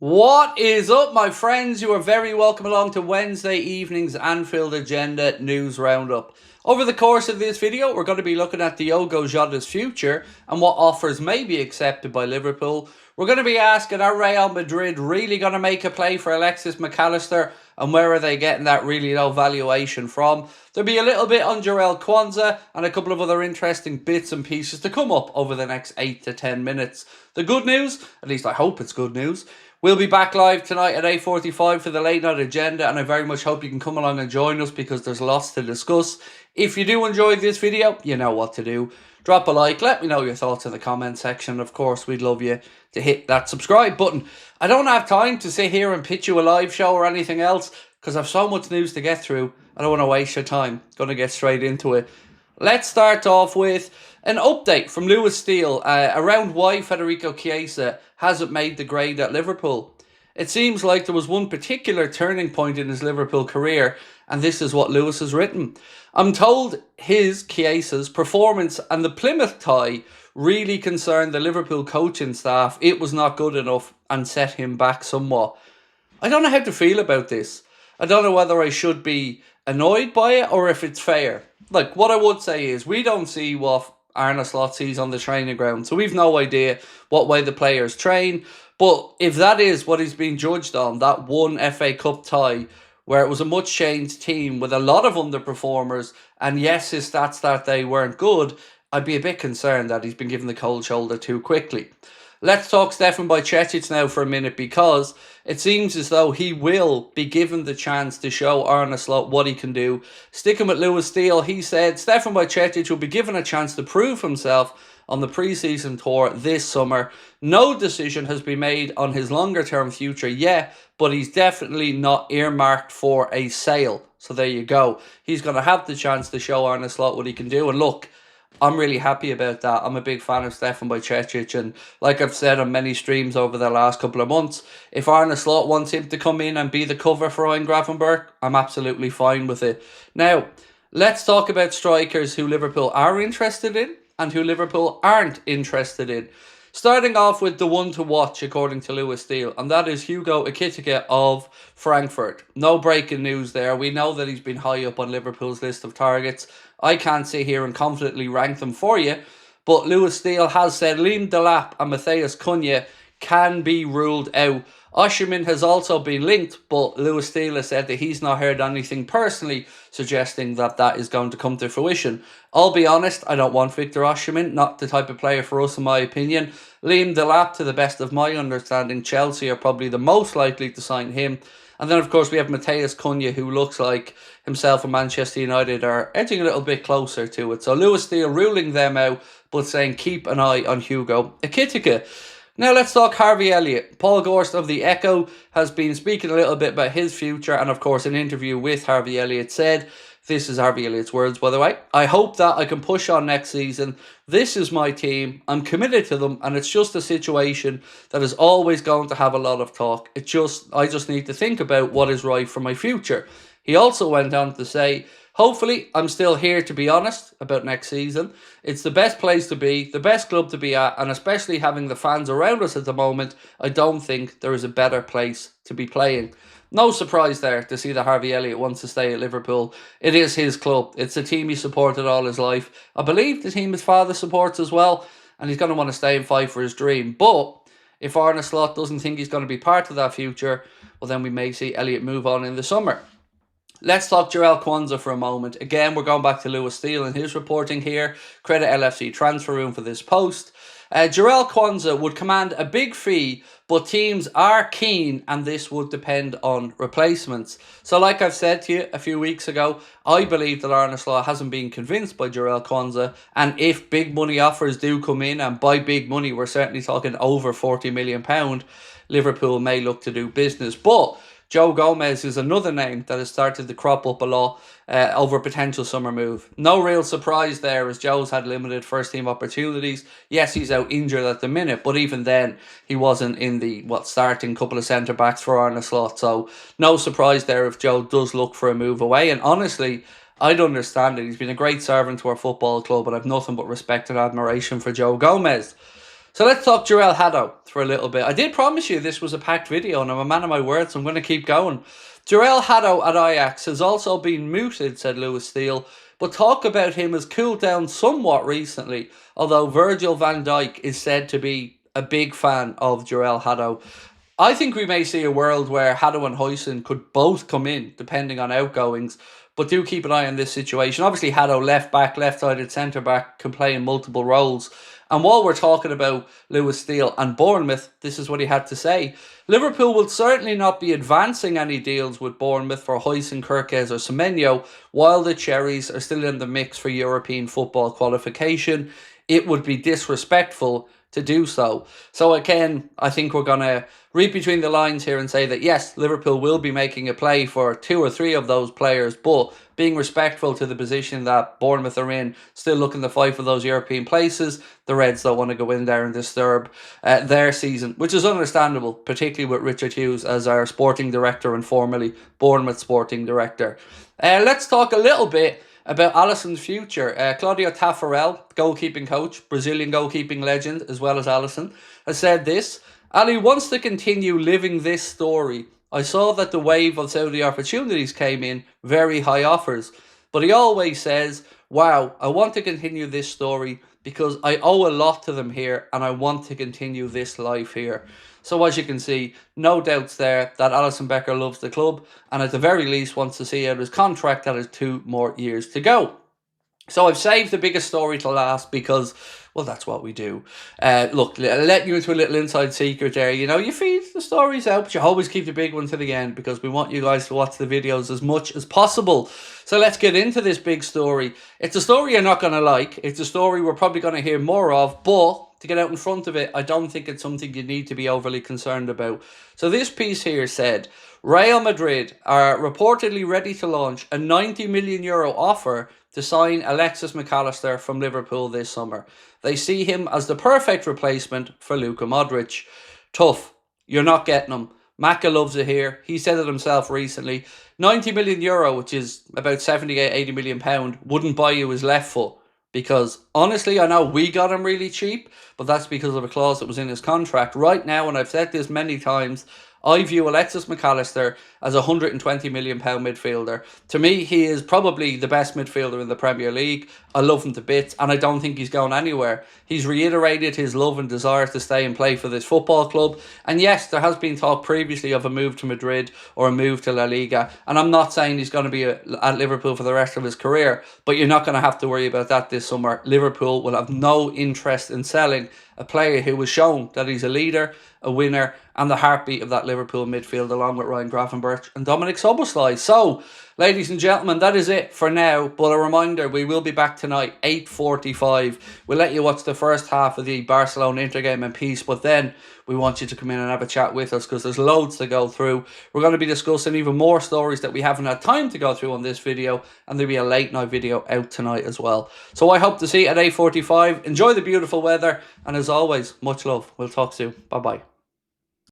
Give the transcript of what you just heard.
What is up, my friends? You are very welcome along to Wednesday evening's Anfield Agenda News Roundup. Over the course of this video, we're going to be looking at Diogo Jota's future and what offers may be accepted by Liverpool. We're going to be asking, are Real Madrid really going to make a play for Alexis McAllister? And where are they getting that really low valuation from? There'll be a little bit on Jarell Quansah and a couple of other interesting bits and pieces to come up over the next 8 to 10 minutes. The good news, at least I hope it's good news, we'll be back live tonight at 8:45 for the late night agenda, and I very much hope you can come along and join us because there's lots to discuss. If you do enjoy this video, you know what to do. Drop a like, let me know your thoughts in the comment section. Of course, we'd love you to hit that subscribe button. I don't have time to sit here and pitch you a live show or anything else because I've so much news to get through. I don't want to waste your time. Going to get straight into it. Let's start off with an update from Lewis Steele around why Federico Chiesa hasn't made the grade at Liverpool. It seems like there was one particular turning point in his Liverpool career, and this is what Lewis has written. I'm told Chiesa's performance and the Plymouth tie really concerned the Liverpool coaching staff. It was not good enough and set him back somewhat. I don't know how to feel about this. I don't know whether I should be annoyed by it or if it's fair. Like, what I would say is we don't see what Arne Slot sees on the training ground, so we've no idea what way the players train. But if that is what he's being judged on, that one FA Cup tie where it was a much changed team with a lot of underperformers, and yes, his stats that day weren't good, I'd be a bit concerned that he's been given the cold shoulder too quickly. Let's talk Stefan Bajcetic now for a minute, because it seems as though he will be given the chance to show Arne Slot what he can do. Sticking with Lewis Steele, he said Stefan Bajcetic will be given a chance to prove himself on the pre-season tour this summer. No decision has been made on his longer-term future yet, but he's definitely not earmarked for a sale. So there you go. He's going to have the chance to show Arne Slot what he can do. And look, I'm really happy about that. I'm a big fan of Stefan Bajcetic, and like I've said on many streams over the last couple of months, if Arne Slot wants him to come in and be the cover for Ryan Gravenberch, I'm absolutely fine with it. Now, let's talk about strikers who Liverpool are interested in and who Liverpool aren't interested in. Starting off with the one to watch, according to Lewis Steele, and that is Hugo EKITIKE of Frankfurt. No breaking news there. We know that he's been high up on Liverpool's list of targets. I can't sit here and confidently rank them for you, but Lewis Steele has said Liam Delap and Matthias Cunha can be ruled out. Osimhen has also been linked, but Lewis Steele has said that he's not heard anything personally suggesting that that is going to come to fruition. I'll be honest, I don't want Victor Osimhen, not the type of player for us in my opinion. Liam Delap, to the best of my understanding, Chelsea are probably the most likely to sign him. And then, of course, we have Matthias Cunha, who looks like himself and Manchester United are edging a little bit closer to it. So Lewis Steele ruling them out, but saying keep an eye on Hugo EKITIKE. Now let's talk Harvey Elliott. Paul Gorst of the Echo has been speaking a little bit about his future, and of course an interview with Harvey Elliott said, this is Harvey Elliott's words by the way, I hope that I can push on next season. This is my team, I'm committed to them, and it's just a situation that is always going to have a lot of talk. I just need to think about what is right for my future. He also went on to say, hopefully, I'm still here to be honest about next season. It's the best place to be, the best club to be at, and especially having the fans around us at the moment, I don't think there is a better place to be playing. No surprise there to see that Harvey Elliott wants to stay at Liverpool. It is his club. It's a team he supported all his life. I believe the team his father supports as well, and he's going to want to stay and fight for his dream. But if Arne Slot doesn't think he's going to be part of that future, well then we may see Elliott move on in the summer. Let's talk Jarell Quansah for a moment. Again, we're going back to Lewis Steele and his reporting here. Credit LFC Transfer Room for this post. Jarell Quansah would command a big fee, but teams are keen, and this would depend on replacements. So like I've said to you a few weeks ago, I believe that Arne Slot hasn't been convinced by Jarell Quansah, and if big money offers do come in, and by big money we're certainly talking over £40 million, Liverpool may look to do business. But Joe Gomez is another name that has started to crop up a lot over a potential summer move. No real surprise there, as Joe's had limited first team opportunities. Yes, he's out injured at the minute, but even then he wasn't in the starting couple of centre backs for Arne Slot. So no surprise there if Joe does look for a move away. And honestly, I'd understand it. He's been a great servant to our football club, and I've nothing but respect and admiration for Joe Gomez. So let's talk Jarell Haddo for a little bit. I did promise you this was a packed video, and I'm a man of my word, so I'm going to keep going. Jarell Haddo at Ajax has also been mooted, said Lewis Steele, but talk about him has cooled down somewhat recently, although Virgil van Dijk is said to be a big fan of Jarell Haddo. I think we may see a world where Haddo and Huijsen could both come in, depending on outgoings, but do keep an eye on this situation. Obviously, Haddo, left back, left-sided centre-back, can play in multiple roles. And while we're talking about Lewis Steele and Bournemouth, this is what he had to say. Liverpool will certainly not be advancing any deals with Bournemouth for Huijsen, Kerkez or Semenyo while the Cherries are still in the mix for European football qualification. It would be disrespectful to do so. So again, I think we're going to read between the lines here and say that yes, Liverpool will be making a play for 2 or 3 of those players, but being respectful to the position that Bournemouth are in, still looking to fight for those European places. The Reds don't want to go in there and disturb their season, which is understandable, particularly with Richard Hughes as our sporting director and formerly Bournemouth sporting director. Let's talk a little bit about Alisson's future. Claudio Taffarel, goalkeeping coach, Brazilian goalkeeping legend, as well as Alisson, has said this: Ali wants to continue living this story. I saw that the wave of Saudi opportunities came in, very high offers. But he always says, wow, I want to continue this story because I owe a lot to them here and I want to continue this life here. So as you can see, no doubts there that Alisson Becker loves the club and at the very least wants to see out his contract that has 2 more years to go. So I've saved the biggest story to last because, well, that's what we do. Look, letting you into a little inside secret there. You know, you feed the stories out, but you always keep the big one to the end because we want you guys to watch the videos as much as possible. So let's get into this big story. It's a story you're not going to like. It's a story we're probably going to hear more of, but to get out in front of it, I don't think it's something you need to be overly concerned about. So this piece here said, Real Madrid are reportedly ready to launch a €90 million offer to sign Alexis McAllister from Liverpool this summer. They see him as the perfect replacement for Luka Modric. Tough. You're not getting him. MACCA loves it here. He said it himself recently. €90 million, which is about 78, 80 million pound, wouldn't buy you his left foot. Because honestly, I know we got him really cheap, but that's because of a clause that was in his contract. Right now, and I've said this many times, I view Alexis McAllister as a £120 million midfielder. To me, he is probably the best midfielder in the Premier League. I love him to bits, and I don't think he's going anywhere. He's reiterated his love and desire to stay and play for this football club. And yes, there has been talk previously of a move to Madrid or a move to La Liga. And I'm not saying he's going to be at Liverpool for the rest of his career, but you're not going to have to worry about that this summer. Liverpool will have no interest in selling a player who has shown that he's a leader, a winner, and the heartbeat of that Liverpool midfield, along with Ryan Gravenberch and Dominic Szoboszlai. So, ladies and gentlemen, that is it for now. But a reminder, we will be back tonight, 8:45. We'll let you watch the first half of the Barcelona-Inter game in peace, but then we want you to come in and have a chat with us because there's loads to go through. We're going to be discussing even more stories that we haven't had time to go through on this video, and there'll be a late night video out tonight as well. So I hope to see you at 8:45. Enjoy the beautiful weather, and as always, much love. We'll talk soon. Bye-bye.